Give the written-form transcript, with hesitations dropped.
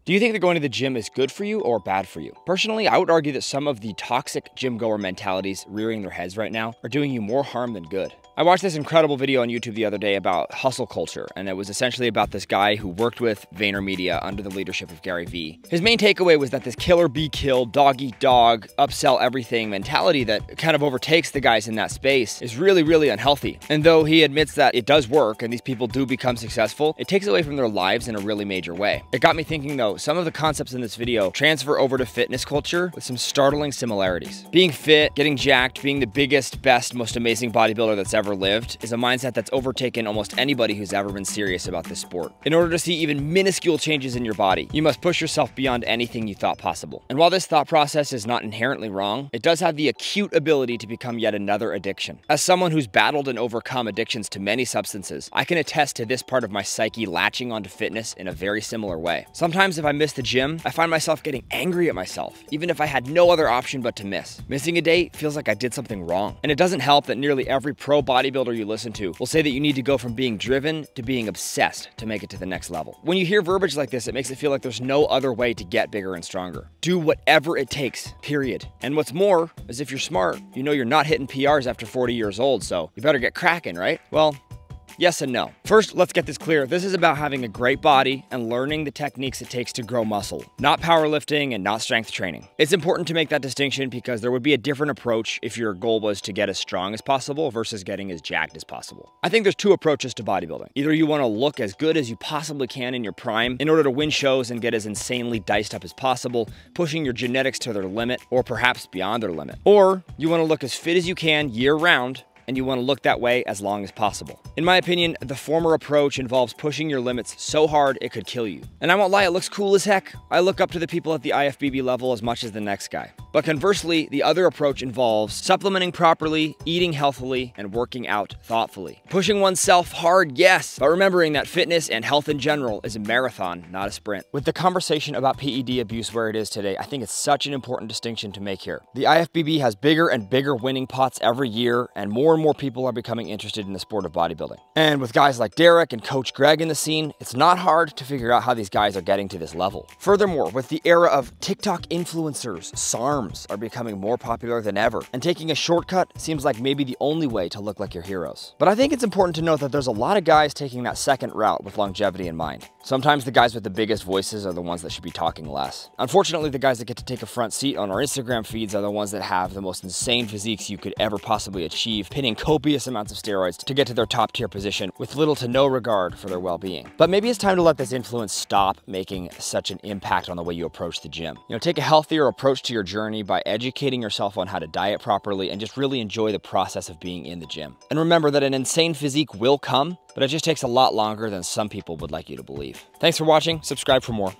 Do you think that going to the gym is good for you or bad for you? Personally, I would argue that some of the toxic gym goer mentalities rearing their heads right now are doing you more harm than good. I watched this incredible video on YouTube the other day about hustle culture, and it was essentially about this guy who worked with VaynerMedia under the leadership of Gary Vee. His main takeaway was that this kill or be killed, dog eat dog, upsell everything mentality that kind of overtakes the guys in that space is really, really unhealthy. And though he admits that it does work and these people do become successful, it takes away from their lives in a really major way. It got me thinking though, some of the concepts in this video transfer over to fitness culture with some startling similarities. Being fit, getting jacked, being the biggest, best, most amazing bodybuilder that's ever lived is a mindset that's overtaken almost anybody who's ever been serious about this sport. In order to see even minuscule changes in your body, you must push yourself beyond anything you thought possible. And while this thought process is not inherently wrong, it does have the acute ability to become yet another addiction. As someone who's battled and overcome addictions to many substances, I can attest to this part of my psyche latching onto fitness in a very similar way. Sometimes if I miss the gym, I find myself getting angry at myself, even if I had no other option but to miss. Missing a day feels like I did something wrong. And it doesn't help that nearly every pro bodybuilder you listen to will say that you need to go from being driven to being obsessed to make it to the next level. When you hear verbiage like this, it makes it feel like there's no other way to get bigger and stronger. Do whatever it takes, period. And what's more, is if you're smart, you know you're not hitting PRs after 40 years old, so you better get cracking, right? Well, yes and no. First, let's get this clear. This is about having a great body and learning the techniques it takes to grow muscle, not powerlifting and not strength training. It's important to make that distinction because there would be a different approach if your goal was to get as strong as possible versus getting as jacked as possible. I think there's two approaches to bodybuilding. Either you want to look as good as you possibly can in your prime in order to win shows and get as insanely diced up as possible, pushing your genetics to their limit or perhaps beyond their limit. Or you want to look as fit as you can year round, and you want to look that way as long as possible. In my opinion, the former approach involves pushing your limits so hard it could kill you. And I won't lie, it looks cool as heck. I look up to the people at the IFBB level as much as the next guy. But conversely, the other approach involves supplementing properly, eating healthily, and working out thoughtfully. Pushing oneself hard, yes, but remembering that fitness and health in general is a marathon, not a sprint. With the conversation about PED abuse where it is today, I think it's such an important distinction to make here. The IFBB has bigger and bigger winning pots every year, and more people are becoming interested in the sport of bodybuilding. And with guys like Derek and Coach Greg in the scene, it's not hard to figure out how these guys are getting to this level. Furthermore, with the era of TikTok influencers, SARMs are becoming more popular than ever, and taking a shortcut seems like maybe the only way to look like your heroes. But I think it's important to note that there's a lot of guys taking that second route with longevity in mind. Sometimes the guys with the biggest voices are the ones that should be talking less. Unfortunately, the guys that get to take a front seat on our Instagram feeds are the ones that have the most insane physiques you could ever possibly achieve, pinning copious amounts of steroids to get to their top tier position with little to no regard for their well-being. But maybe it's time to let this influence stop making such an impact on the way you approach the gym. You know, take a healthier approach to your journey by educating yourself on how to diet properly and just really enjoy the process of being in the gym. And remember that an insane physique will come, but it just takes a lot longer than some people would like you to believe. Thanks for watching. Subscribe for more.